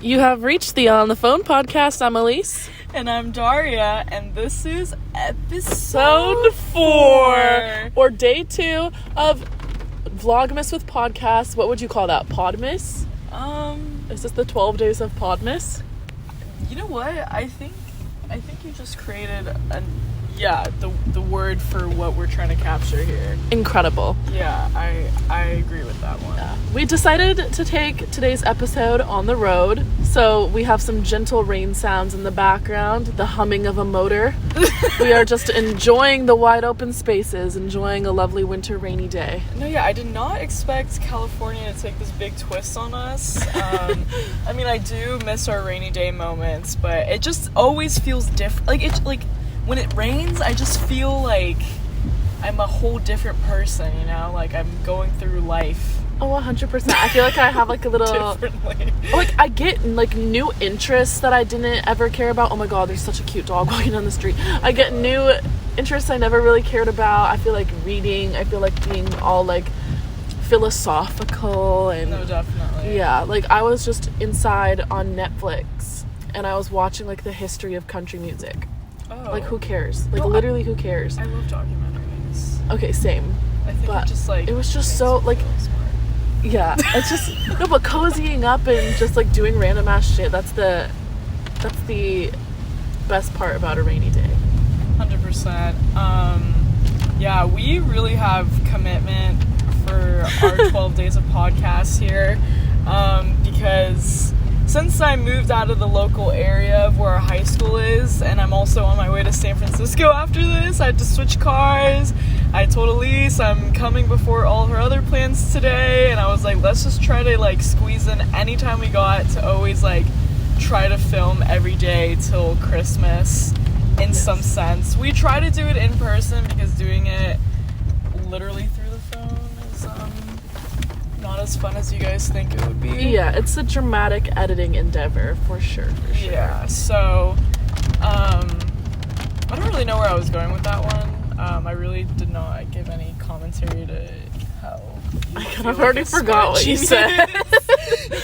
You have reached the On the Phone podcast. I'm Elise. And I'm Daria, and this is episode 4. Or day 2 of Vlogmas with Podcasts. What would you call that? Podmas? Is this the 12 days of Podmas? You know what? I think you just created the word for what we're trying to capture here. Incredible. Yeah, I agree with that one. Yeah. We decided to take today's episode on the road, so we have some gentle rain sounds in the background, the humming of a motor. We are just enjoying the wide open spaces, enjoying a lovely winter rainy day. No, yeah, I did not expect California to take this big twist on us. I mean, I do miss our rainy day moments, but it just always feels different. When it rains, I just feel like I'm a whole different person, you know? Like, I'm going through life. Oh, 100%. I feel like I have, like, a little... differently. Like, I get, like, new interests that I didn't ever care about. Oh, my God, there's such a cute dog walking down the street. I get new interests I never really cared about. I feel like reading. I feel like being all, like, philosophical and... No, definitely. Yeah, like, I was just inside on Netflix, and I was watching, like, the history of country music. Oh. Like, who cares? Like, literally, who cares? I love documentaries. Okay, same. I think it was just so, like... Yeah, it's just... No, but cozying up and just, like, doing random ass shit, that's the best part about a rainy day. 100%. Yeah, we really have commitment for our 12 days of podcasts here, because... Since I moved out of the local area of where our high school is, and I'm also on my way to San Francisco after this, I had to switch cars. I told Elise I'm coming before all her other plans today, and I was like, let's just try to, like, squeeze in any time we got to always, like, try to film every day till Christmas in some sense. We try to do it in person because doing it literally through the phone is, not as fun as you guys think it would be. Yeah, it's a dramatic editing endeavor for sure. Yeah, so I don't really know where I was going with that one. I really did not give any commentary to how I kind of already forgot what you said.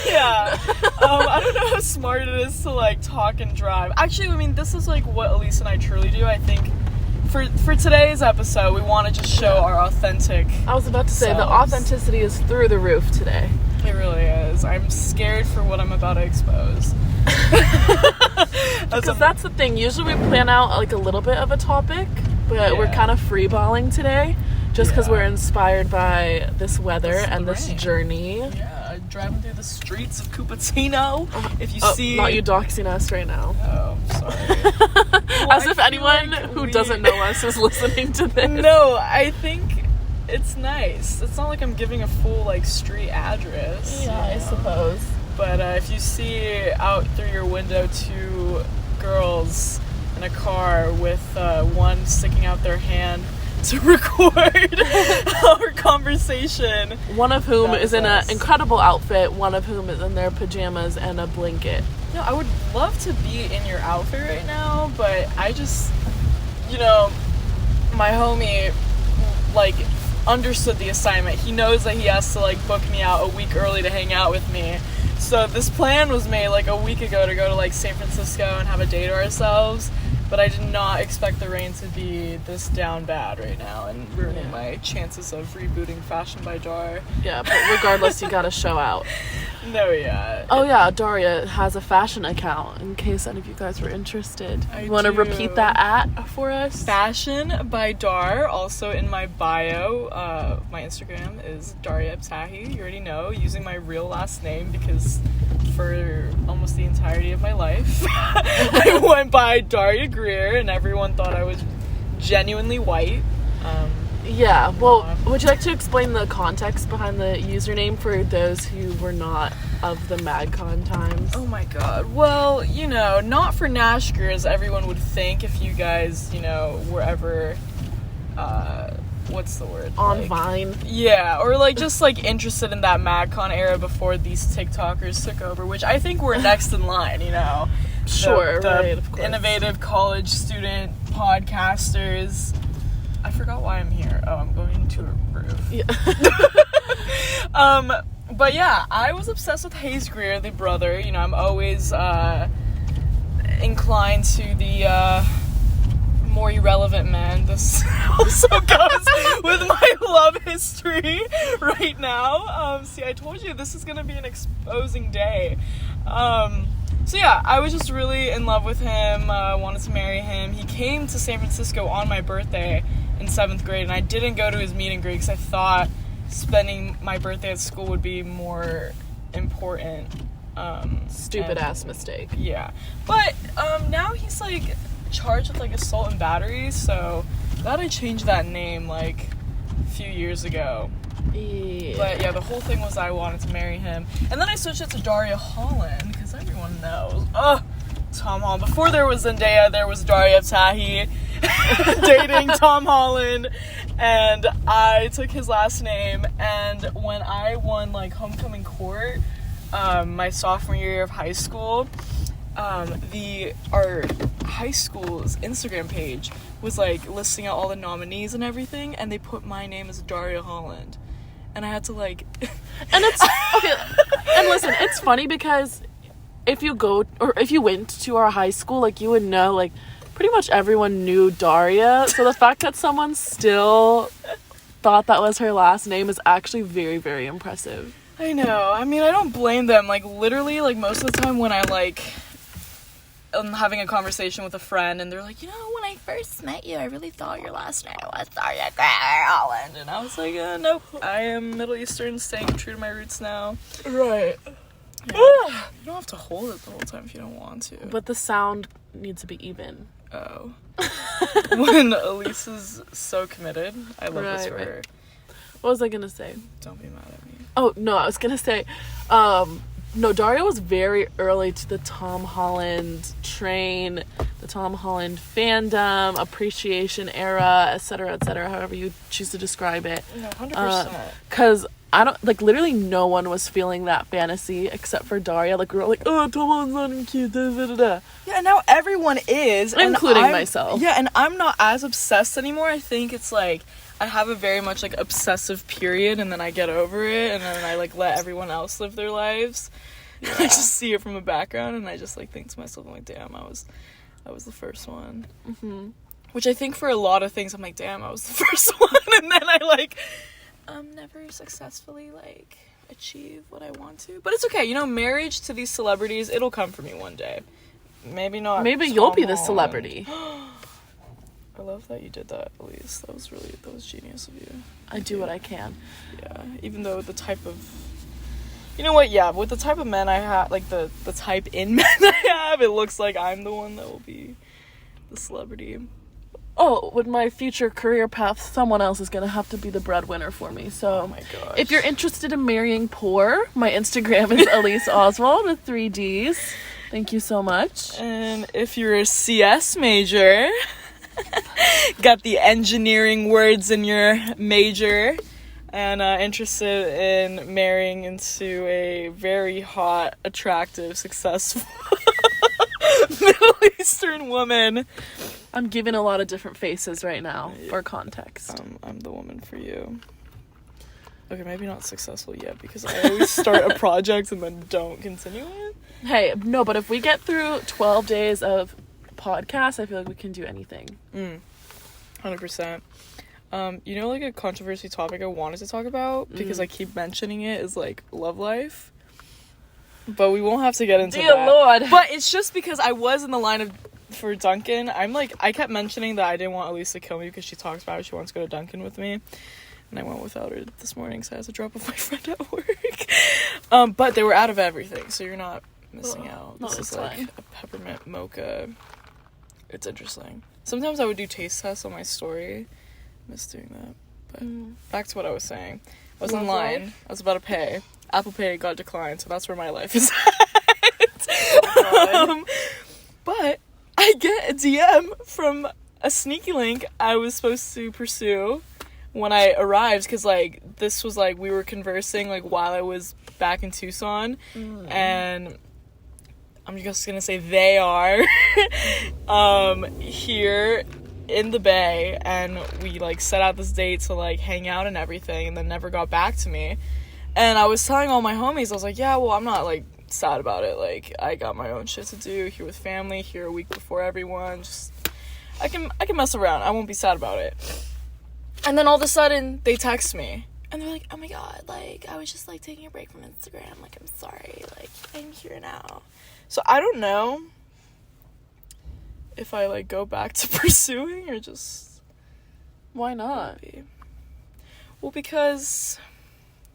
Yeah. I don't know how smart it is to, like, talk and drive. Actually, I mean, this is, like, what Elise and I truly do. I think for today's episode, we want to just show our authentic I was about to say, selves. the authenticity is through the roof today. It really is. I'm scared for what I'm about to expose. Because that's the thing. Usually we plan out, like, a little bit of a topic, but we're kind of freeballing today just because we're inspired by this weather and this journey. Yeah, driving through the streets of Cupertino. If you see... Not you doxing us right now. Oh, sorry. As if anyone who doesn't know us is listening to this. No, I think it's nice. It's not like I'm giving a full, like, street address. Yeah, I suppose. But if you see out through your window 2 girls in a car with one sticking out their hand to record our conversation. One of whom is in an incredible outfit, one of whom is in their pajamas and a blanket. No, I would love to be in your outfit right now, but I just, you know, my homie, like, understood the assignment. He knows that he has to, like, book me out a week early to hang out with me. So this plan was made, like, a week ago to go to, like, San Francisco and have a day to ourselves. But I did not expect the rain to be this down bad right now and ruining my chances of rebooting Fashion by Dar. Yeah, but regardless, you gotta show out. No, yeah. Oh, yeah, Daria has a fashion account, in case any of you guys were interested. You want to repeat that for us? Fashion by Dar, also in my bio. My Instagram is Daria Abtahi. You already know, using my real last name because for almost the entirety of my life, I went by Daria Greer, and everyone thought I was genuinely white. Yeah, well, would you like to explain the context behind the username for those who were not of the MagCon times? Oh my god. Well, you know, not for Nashker as everyone would think if you guys, you know, were ever, what's the word? On Vine. Yeah, or, like, just, like, interested in that MagCon era before these TikTokers took over, which I think we're next in line, you know? Sure, the right, of course. Innovative college student podcasters. I forgot why I'm here. Oh, I'm going to a roof. Yeah. But yeah, I was obsessed with Hayes Greer, the brother. You know, I'm always inclined to the more irrelevant men. This also goes with my love history right now. See, I told you this is gonna be an exposing day. So yeah, I was just really in love with him, wanted to marry him. He came to San Francisco on my birthday in 7th grade, and I didn't go to his meet and greet because I thought spending my birthday at school would be more important. Stupid ass mistake. Yeah. But now he's like charged with like assault and battery, so glad I changed that name like a few years ago. Yeah. But yeah, the whole thing was I wanted to marry him. And then I switched it to Daria Holland, because everyone knows. Tom Holland. Before there was Zendaya, there was Daria Tahi dating Tom Holland. And I took his last name. And when I won, like, homecoming court, my sophomore year of high school, our high school's Instagram page was, like, listing out all the nominees and everything. And they put my name as Daria Holland. And I had to, like... And it's... Okay, and listen, it's funny because if you went to our high school, like, you would know, like, pretty much everyone knew Daria. So the fact that someone still thought that was her last name is actually very, very impressive. I know. I mean, I don't blame them. Like, literally, like, most of the time when I, like... I'm having a conversation with a friend and they're like, you know, when I first met you, I really thought your last name was Daria Holland. And I was like, nope, I am Middle Eastern, staying true to my roots now. Right. Yeah. You don't have to hold it the whole time if you don't want to. But the sound needs to be even. Oh. When Elise is so committed, I love this for her. What was I gonna say? Don't be mad at me. Oh, no, I was gonna say, no, Daria was very early to the Tom Holland train, the Tom Holland fandom, appreciation era, etc., however you choose to describe it. No, 100%. Because I don't, like, literally no one was feeling that fantasy except for Daria. Like, we were like, oh, Tom Holland's not even cute, da, da, da, da. Yeah, now everyone is. Including myself. Yeah, and I'm not as obsessed anymore. I think it's like, I have a very much, like, obsessive period, and then I get over it, and then I, like, let everyone else live their lives. Yeah. I just see it from the background, and I just, like, think to myself, I'm like, damn, I was the first one. Mm-hmm. Which I think for a lot of things, I'm like, damn, I was the first one, and then I, like, never successfully, like, achieve what I want to. But it's okay, you know, marriage to these celebrities, it'll come for me one day. Maybe not. Maybe you'll be the celebrity. I love that you did that, Elise. That was genius of you. I do what I can. Yeah, even though the type of... You know what, yeah, with the type of men I have, like, the type in men I have, it looks like I'm the one that will be the celebrity. Oh, with my future career path, someone else is gonna have to be the breadwinner for me, so... Oh my gosh. If you're interested in marrying poor, my Instagram is Elise Oswald with 3 Ds. Thank you so much. And if you're a CS major... got the engineering words in your major and interested in marrying into a very hot, attractive, successful Middle Eastern woman. I'm giving a lot of different faces right now for context. I'm the woman for you. Okay, maybe not successful yet because I always start a project and then don't continue it. Hey, no, but if we get through 12 days of podcast, I feel like we can do anything. 100%. You know, like, a controversy topic I wanted to talk about because I keep mentioning it is, like, love life, but we won't have to get into Dear that. Lord. But it's just because I was in the line for Duncan. I kept mentioning that I didn't want Elise to kill me because she talks about how she wants to go to Duncan with me, and I went without her this morning, so I had to drop off my friend at work. But they were out of everything, so you're not missing out. No, this it's is like fine. a peppermint mocha. It's interesting. Sometimes I would do taste tests on my story. I miss doing that. But back to what I was saying. I was in line. I was about to pay. Apple Pay got declined, so that's where my life is at. But I get a DM from a sneaky link I was supposed to pursue when I arrived, because, like, this was, like, we were conversing, like, while I was back in Tucson, and I'm just gonna say they are here in the Bay, and we, like, set out this date to, like, hang out and everything, and then never got back to me. And I was telling all my homies, I was like, yeah, well, I'm not, like, sad about it. Like, I got my own shit to do here with family, here a week before everyone. Just, I can mess around. I won't be sad about it. And then all of a sudden, they text me. And they're like, oh my god, like, I was just, like, taking a break from Instagram. Like, I'm sorry. Like, I'm here now. So, I don't know if I, like, go back to pursuing or just... Why not? Maybe. Well, because...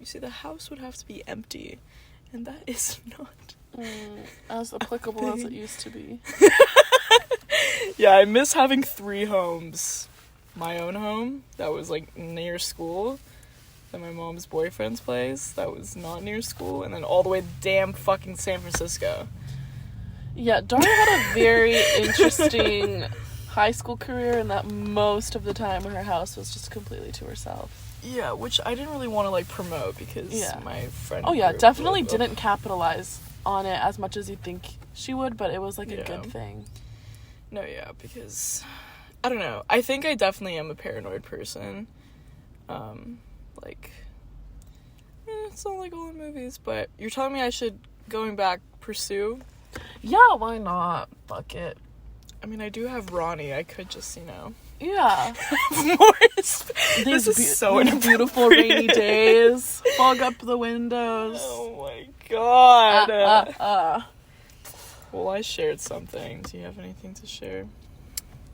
You see, the house would have to be empty, and that is not as applicable as it used to be. Yeah, I miss having 3 homes. My own home, that was, like, near school. Then my mom's boyfriend's place, that was not near school. And then all the way to damn fucking San Francisco. Yeah, Daria had a very interesting high school career, and that most of the time her house was just completely to herself. Yeah, which I didn't really want to, like, promote because my friend... Oh, yeah, definitely didn't capitalize on it as much as you'd think she would, but it was, like, a good thing. No, yeah, because... I don't know. I think I definitely am a paranoid person. Like... it's not like all in movies, but you're telling me I should, going back, pursue? Yeah, why not? Fuck it. I mean, I do have Ronnie. I could just, Yeah. This is so beautiful rainy days. Fog up the windows. Oh my god. Well, I shared something. Do you have anything to share?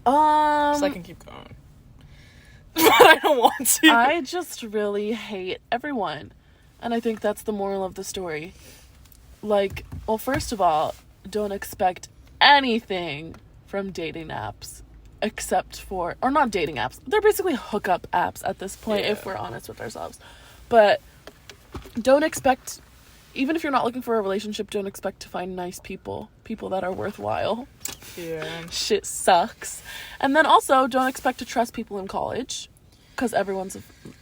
'Cause I can keep going. But I don't want to. I just really hate everyone. And I think that's the moral of the story. Like, well, first of all, don't expect anything from dating apps. Except for, or not dating apps. They're basically hookup apps at this point, if we're honest with ourselves. But don't expect, even if you're not looking for a relationship, don't expect to find nice people. People that are worthwhile. Yeah. Shit sucks. And then also, don't expect to trust people in college. Because everyone's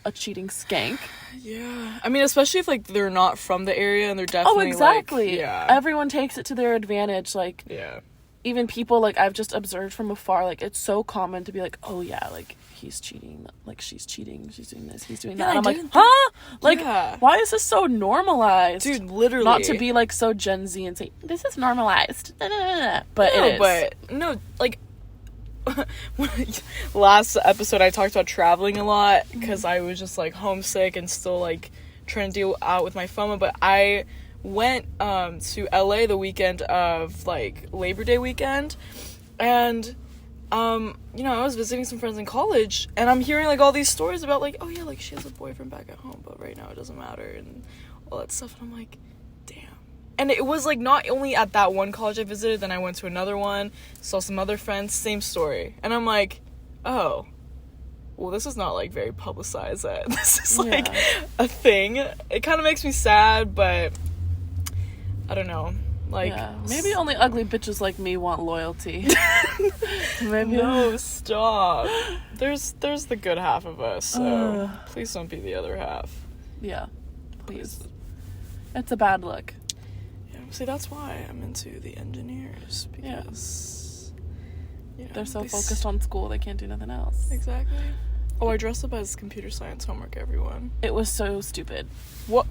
a cheating skank. Yeah. I mean, especially if, like, they're not from the area and they're definitely, Oh, exactly. Like, yeah. Everyone takes it to their advantage, like... Yeah. Even people, like, I've just observed from afar, like, it's so common to be like, oh, yeah, like, he's cheating, like, she's cheating, she's doing this, he's doing that. And I'm like, huh? Like, why is this so normalized? Dude, literally. Not to be, like, so Gen Z and say, this is normalized. But no, it is. But, no, like, last episode I talked about traveling a lot, because I was just, like, homesick and still, like, trying to deal out with my FOMO, but I... went to LA the weekend of, like, Labor Day weekend, and I was visiting some friends in college, and I'm hearing, like, all these stories about, like, oh yeah, like, she has a boyfriend back at home, but right now it doesn't matter, and all that stuff, and I'm like, damn. And it was, like, not only at that one college I visited, then I went to another one, saw some other friends, same story, and I'm like, oh, well, this is not, like, very publicized, that this is, like, a thing. It kind of makes me sad, but I don't know, like... Yeah. Maybe only ugly bitches like me want loyalty. Maybe. No, stop. There's the good half of us, so please don't be the other half. Yeah, please. It's a bad look. Yeah, see, that's why I'm into the engineers, because... They're so focused on school, they can't do nothing else. Exactly. Oh, I dressed up as computer science homework, everyone. It was so stupid. What?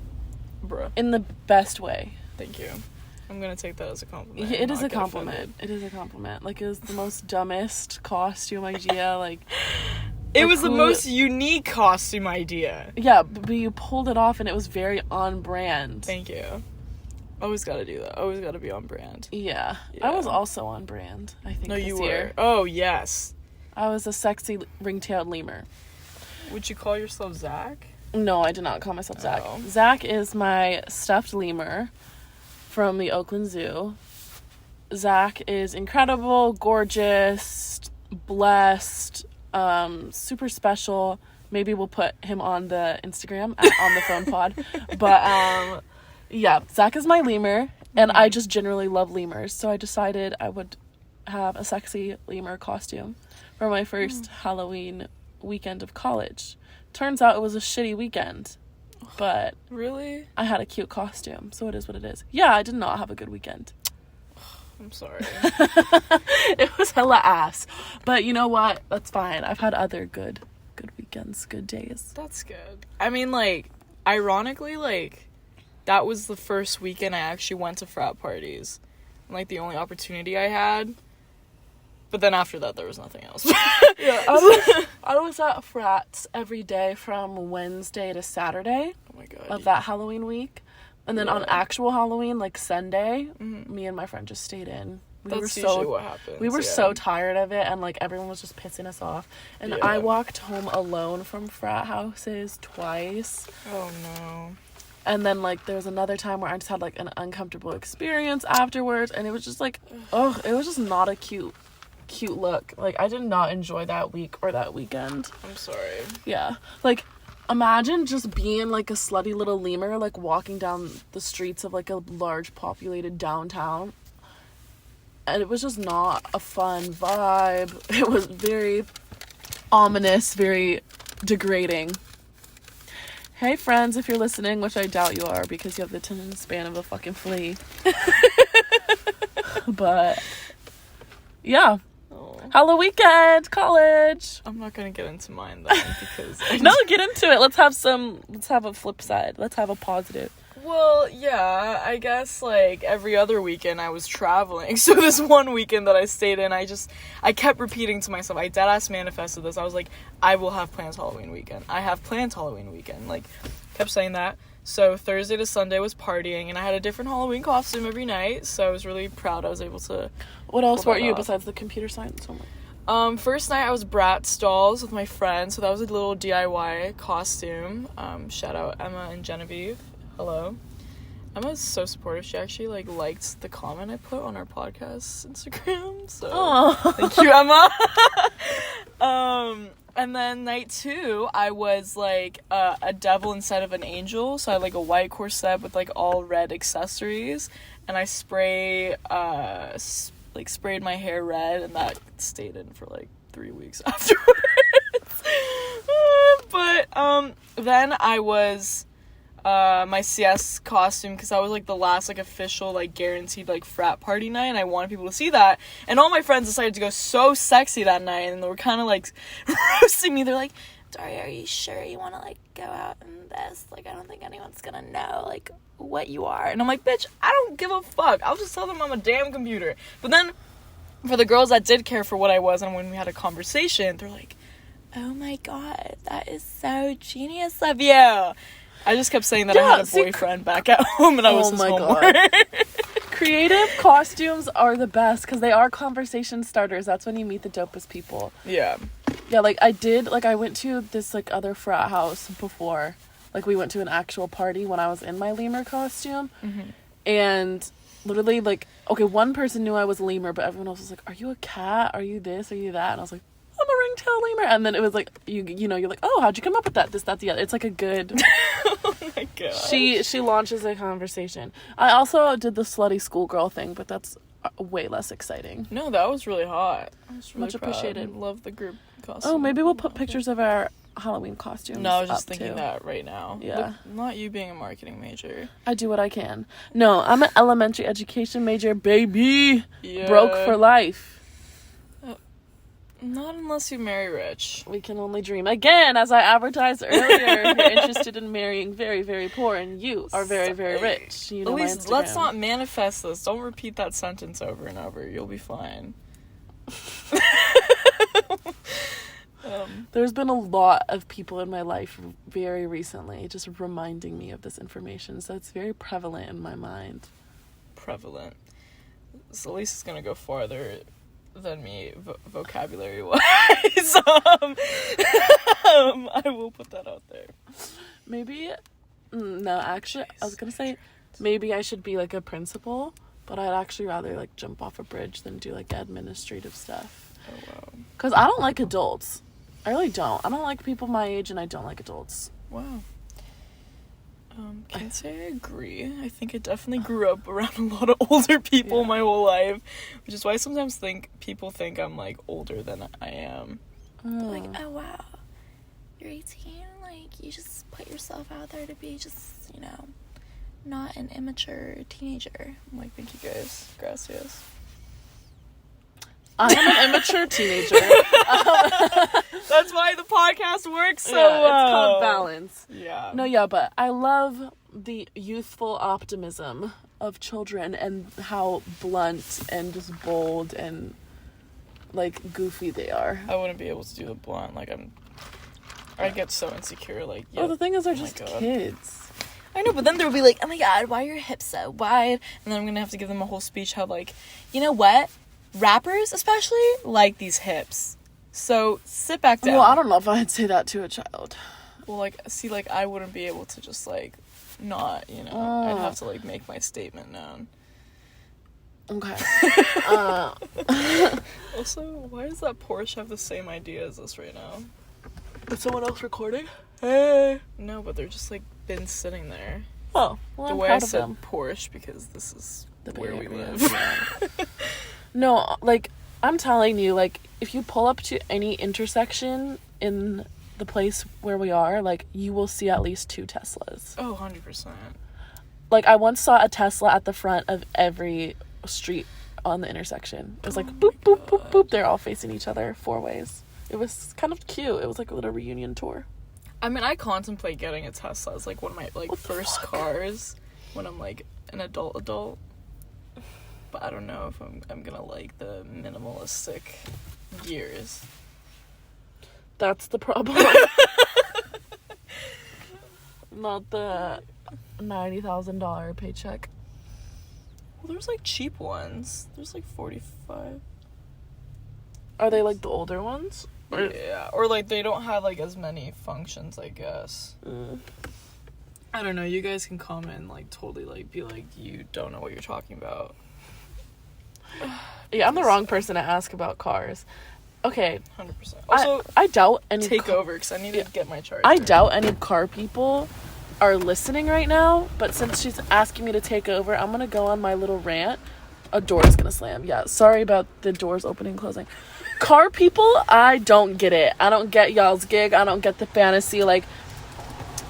Bruh. In the best way. Thank you. I'm gonna take that as a compliment. It is a compliment. It is a compliment. Like, it was the most dumbest costume idea, like... It was the most unique costume idea. Yeah, but you pulled it off and it was very on brand. Thank you. Always gotta do that. Always gotta be on brand. Yeah. I was also on brand, I think, No, this you year. were. Oh, yes. I was a sexy ring-tailed lemur. Would you call yourself Zach? No, I did not call myself Zach. Oh. Zach is my stuffed lemur from the Oakland Zoo. Zach is incredible, gorgeous, blessed, super special. Maybe we'll put him on the Instagram on the phone pod. But yeah, Zach is my lemur, and I just generally love lemurs, so I decided I would have a sexy lemur costume for my first Halloween weekend of college. Turns out it was a shitty weekend, but really, I had a cute costume, so it is what it is. Yeah, I did not have a good weekend. I'm sorry. It was hella ass, but you know what? That's fine. I've had other good weekends, good days. That's good. I mean, like, ironically, like, that was the first weekend I actually went to frat parties. And, like, the only opportunity I had. But then after that, there was nothing else. Yeah, I was at frats every day from Wednesday to Saturday Oh my god. of that Halloween week. And then on actual Halloween, like Sunday, me and my friend just stayed in. That's usually what happens. We were so tired of it, and like everyone was just pissing us off. And I walked home alone from frat houses twice. Oh no. And then like there was another time where I just had like an uncomfortable experience afterwards, and it was just like, it was just not a cute look. Like, I did not enjoy that week or that weekend. I'm sorry. Yeah. Like, imagine just being like a slutty little lemur, like walking down the streets of like a large populated downtown. And it was just not a fun vibe. It was very ominous, very degrading. Hey friends, if you're listening, which I doubt you are because you have the attention span of a fucking flea. But yeah. Halloween weekend, college. I'm not gonna get into mine then because No, get into it. Let's have a flip side. Let's have a positive. Well, yeah, I guess like every other weekend I was traveling. So this one weekend that I stayed in, I kept repeating to myself, I deadass manifested this. I was like, I will have plans Halloween weekend. I have plans Halloween weekend. Like, kept saying that. So Thursday to Sunday was partying, and I had a different Halloween costume every night. So I was really proud I was able to. What else were you besides the computer science one? First night I was Bratz dolls with my friends, so that was a little DIY costume. Shout out Emma and Genevieve. Hello. Emma's so supportive. She actually like liked the comment I put on our podcast Instagram. So thank you, Emma. And then night 2, I was like a devil instead of an angel. So I had like a white corset with like all red accessories, and I sprayed my hair red, and that stayed in for like 3 weeks afterwards. But then I was my CS costume, because that was like the last like official like guaranteed like frat party night, and I wanted people to see that, and all my friends decided to go so sexy that night, and they were kind of like roasting me. They're like, Daria, are you sure you want to like go out in this? Like, I don't think anyone's gonna know like what you are. And I'm like, bitch, I don't give a fuck. I'll just tell them I'm a damn computer. But then for the girls that did care for what I was, and when we had a conversation, they're like, oh my god, that is so genius of you. I just kept saying that I had a boyfriend back at home, and I was his homework. Creative costumes are the best because they are conversation starters. That's when you meet the dopest people. Yeah. Yeah, like I went to this like other frat house before. Like, we went to an actual party when I was in my lemur costume. Mm-hmm. And literally, like, okay, one person knew I was a lemur, but everyone else was like, are you a cat? Are you this? Are you that? And I was like, I'm a ringtail lemur. And then it was like, you know, you're like, oh, how'd you come up with that? This, that, the other. It's like a good... Oh my god. She launches a conversation. I also did the slutty schoolgirl thing, but that's way less exciting. No, that was really hot. I was really much appreciated. Love the group costume. Oh, maybe we'll put pictures of our Halloween costumes. No, I was just thinking that right now. Yeah. Look, not you being a marketing major. I do what I can. No, I'm an elementary education major, baby. Yeah. Broke for life. Not unless you marry rich. We can only dream. Again, as I advertised earlier, if you're interested in marrying very, very poor, and you are very, very rich. You know, at least let's not manifest this. Don't repeat that sentence over and over. You'll be fine. There's been a lot of people in my life very recently just reminding me of this information, so it's very prevalent in my mind. Prevalent. So at least it's gonna go farther than me vocabulary wise. I will put that out there. Maybe no, actually I was gonna say maybe I should be like a principal, but I'd actually rather like jump off a bridge than do like administrative stuff. Oh wow. Because I don't like adults. I really don't. I don't like people my age, and I don't like adults. Wow. Can't say I agree. I think I definitely grew up around a lot of older people my whole life, which is why I sometimes think people think I'm, like, older than I am. Like, oh, wow, you're 18? Like, you just put yourself out there to be just, you know, not an immature teenager. I'm like, thank you guys. Gracias. I am an immature teenager. That's why the podcast works so yeah, well. it's called balance. Yeah. No, yeah, but I love the youthful optimism of children and how blunt and just bold and like goofy they are. I wouldn't be able to do the blunt. Like I get so insecure. Like, Oh, the thing is, they're oh my just God. kids. I know, but then they'll be like, oh my God, why are your hips so wide? And then I'm gonna have to give them a whole speech how, like, you know what? Rappers, especially, like these hips. So, sit back down. Well, I don't know if I'd say that to a child. Well, like, see, like, I wouldn't be able to just, like, not, you know. I'd have to, like, make my statement known. Okay. Also, why does that Porsche have the same idea as us right now? Is someone else recording? Hey. No, but they're just, like, been sitting there. Oh, well, The I'm way I proud of said them. Porsche, because this is The where Bay we Area. live. No, like, I'm telling you, like, if you pull up to any intersection in the place where we are, like, you will see at least 2 Teslas. Oh, 100%. Like, I once saw a Tesla at the front of every street on the intersection. It was like, boop, boop, boop, boop. They're all facing each other 4 ways. It was kind of cute. It was like a little reunion tour. I mean, I contemplate getting a Tesla as, like, one of my, like, first cars when I'm, like, an adult. But I don't know if I'm gonna like the minimalistic gears. That's the problem. Not the $90,000 paycheck. Well, there's, like, cheap ones. There's, like, 45. Are they like the older ones? Or- Yeah, or, like, they don't have, like, as many functions, I guess. I don't know, you guys can comment and, like, totally, like, be like, you don't know what you're talking about. Yeah, I'm the wrong person to ask about cars. Okay. 100%. Also, I doubt any take over, because I need to get my charger. I doubt any car people are listening right now, but since she's asking me to take over, I'm gonna go on my little rant. A door is gonna slam. Yeah, sorry about the doors opening and closing. Car people, I don't get it. I don't get y'all's gig. I don't get the fantasy. Like,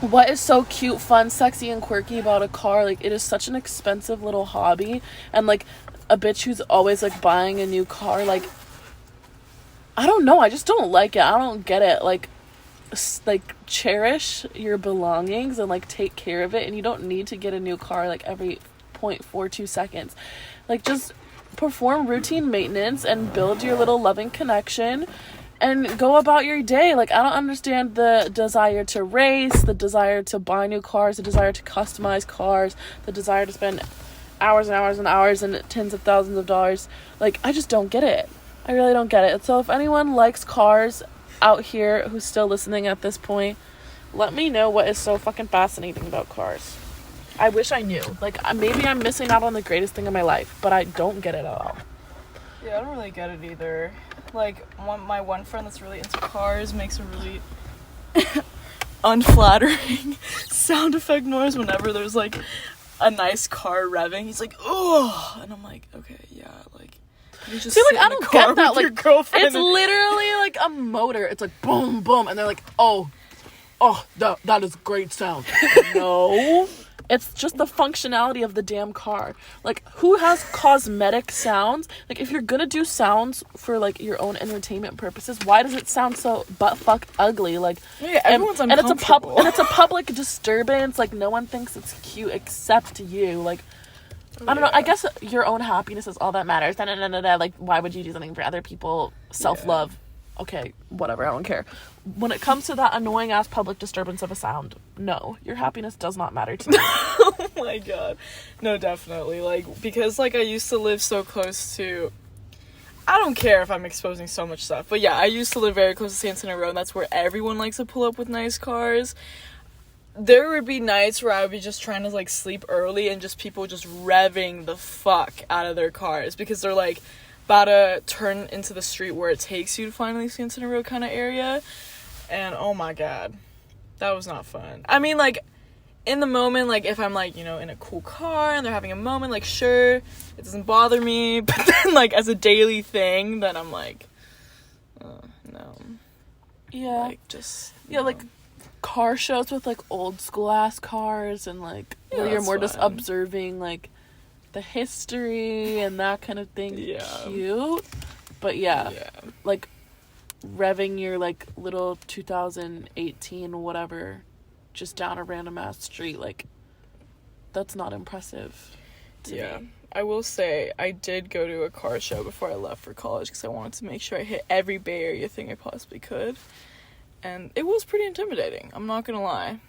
what is so cute, fun, sexy, and quirky about a car? Like, it is such an expensive little hobby. And, like, a bitch who's always, like, buying a new car, like, I don't know. I just don't like it. I don't get it. Like, cherish your belongings and, like, take care of it. And you don't need to get a new car, like, every 0.42 seconds. Like, just perform routine maintenance and build your little loving connection and go about your day. Like, I don't understand the desire to race, the desire to buy new cars, the desire to customize cars, the desire to spend hours and hours and hours and tens of thousands of dollars. Like, I just don't get it. I really don't get it. So if anyone likes cars out here who's still listening at this point, let me know what is so fucking fascinating about cars. I wish I knew. Like, maybe I'm missing out on the greatest thing in my life, but I don't get it at all. Yeah, I don't really get it either. Like, my one friend that's really into cars makes a really unflattering sound effect noise whenever there's, like, a nice car revving. He's like, oh, and I'm like, okay, yeah, like, you just See, sit like, I in the don't car get that. with your Like, girlfriend it's literally like a motor. It's like boom, boom, and they're like, oh, that is great sound. No. It's just the functionality of the damn car. Like, who has cosmetic sounds? Like, if you're gonna do sounds for, like, your own entertainment purposes, why does it sound so buttfuck ugly? Like, Yeah, everyone's and it's uncomfortable. a public disturbance. Like, no one thinks it's cute except you. Like, I don't know. I guess your own happiness is all that matters. Like, why would you do something for other people? Self-love. Okay, whatever. I don't care. When it comes to that annoying ass public disturbance of a sound, no, your happiness does not matter to me. Oh my god. No, definitely. Like, because, like, I used to live so close to... I don't care if I'm exposing so much stuff, but yeah, I used to live very close to Santana Road, and that's where everyone likes to pull up with nice cars. There would be nights where I would be just trying to, like, sleep early, and just people just revving the fuck out of their cars, because they're, like, about to turn into the street where it takes you to finally Santana Road kind of area. And oh my god, that was not fun. I mean, like, in the moment, like, if I'm, like, you know, in a cool car and they're having a moment, like, sure, it doesn't bother me. But then, like, as a daily thing, then I'm like, no. Yeah. Like, just... Yeah, like, car shows with, like, old school ass cars and, like, Yeah, where you're that's more just fine. observing, like, the history and that kind of thing. Yeah. Cute. But yeah, Yeah. like revving your like little 2018 whatever just down a random ass street, like that's not impressive to me. I will say I did go to a car show before I left for college because I wanted to make sure I hit every Bay Area thing I possibly could, and it was pretty intimidating, I'm not gonna lie.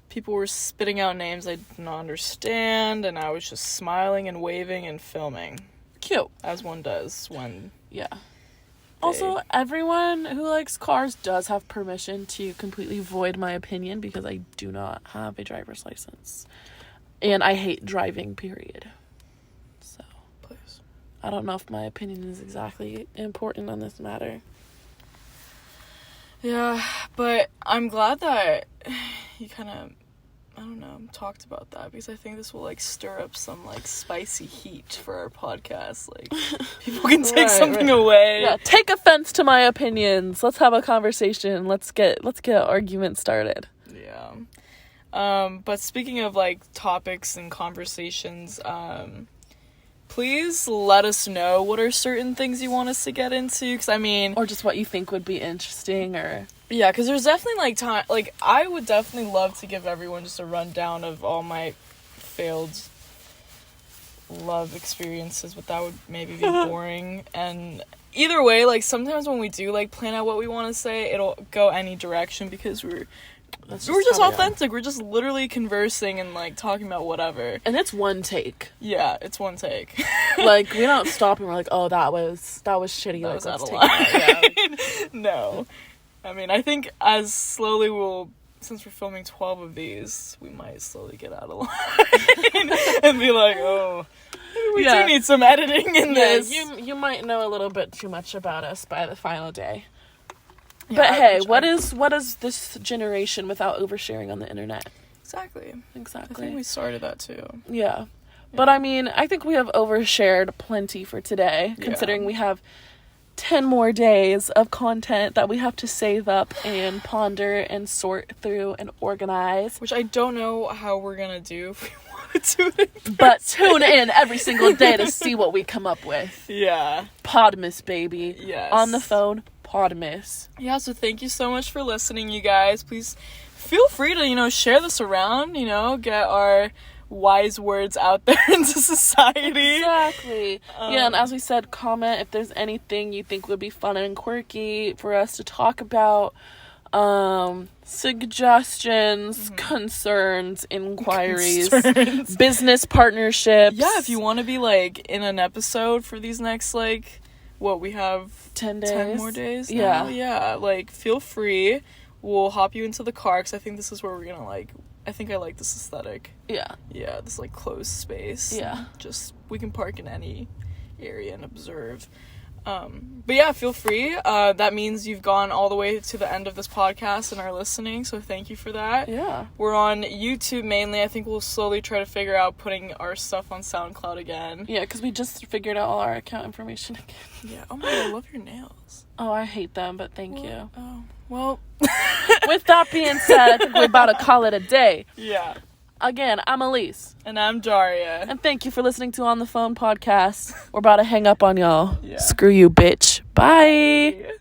People were spitting out names I did not understand, and I was just smiling and waving and filming. Cute. As one does when... Yeah. Also, everyone who likes cars does have permission to completely void my opinion because I do not have a driver's license. And I hate driving, period. So, Please. I don't know if my opinion is exactly important on this matter. Yeah, but I'm glad that you kind of, I don't know, talked about that because I think this will, like, stir up some, like, spicy heat for our podcast. Like, people can take something away. Yeah, take offense to my opinions. Let's have a conversation. Let's get an argument started. Yeah. But speaking of, like, topics and conversations, please let us know what are certain things you want us to get into, because, I mean... Or just what you think would be interesting, or... Yeah, because there's definitely, like, time... Like, I would definitely love to give everyone just a rundown of all my failed love experiences, but that would maybe be boring. And either way, like, sometimes when we do, like, plan out what we want to say, it'll go any direction because we're just authentic. We're just literally conversing and, like, talking about whatever. And it's one take. Yeah, it's one take. Like, we don't stop and we're like, oh, that was shitty. That Like, was out let's of take line. it out. Yeah. No. I mean, I think as slowly since we're filming 12 of these, we might slowly get out of line and be like, oh, maybe we do need some editing in this. You might know a little bit too much about us by the final day. Yeah, but hey, what is this generation without oversharing on the internet? Exactly. I think we started that too. Yeah. But I mean, I think we have overshared plenty for today, considering we have 10 more days of content that we have to save up and ponder and sort through and organize. Which I don't know how we're gonna do if we want to do it. But tune in every single day to see what we come up with. Yeah. Podmas, baby. Yes. On the phone, Podmas. Yeah, so thank you so much for listening, you guys. Please feel free to, share this around, get our wise words out there into society. Exactly. And as we said, comment if there's anything you think would be fun and quirky for us to talk about. Suggestions, concerns, inquiries, business partnerships. Yeah, if you want to be, like, in an episode for these next, like, we have 10 days? 10 more days now? Yeah, like, feel free. We'll hop you into the car, because I think this is where we're gonna, like, I think I like this aesthetic. Yeah, this, like, closed space. Yeah. Just, we can park in any area and observe. But yeah, feel free. That means you've gone all the way to the end of this podcast and are listening, so thank you for that. Yeah. We're on YouTube mainly. I think we'll slowly try to figure out putting our stuff on SoundCloud again. Yeah, because we just figured out all our account information again. Yeah. Oh my god, I love your nails. Oh, I hate them, but thank you. Oh, well. With that being said, I think we're about to call it a day. Yeah. Again, I'm Elise. And I'm Daria. And thank you for listening to On the Phone podcast. We're about to hang up on y'all. Yeah. Screw you, bitch. Bye.